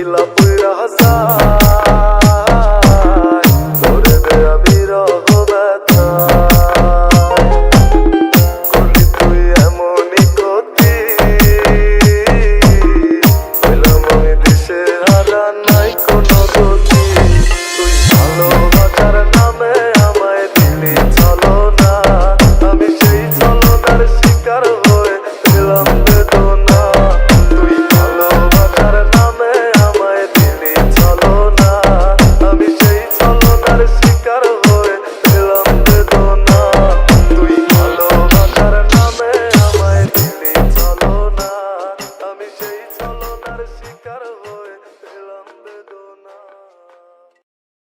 দিলা পুরা যায় করে দেয়া বিরহ ব্যথায় করলি তুই এমনই ক্ষতি হইলাম আমি দিশে হারা নাই কোনো গতি তুই ভালোবাসার নামে আমায় দিলি ছলনা আমি সেই ছলনার শিকার হয়ে দিলাম বেদনা তুই ভালোবাসার নামে আমায় দিলি ছলনা আমি সেই ছলনার শিকার হয়ে দিলাম বেদনা তুই ভালোবাসার নামে আমায় দিলি ছলনা আমি সেই ছলনার শিকার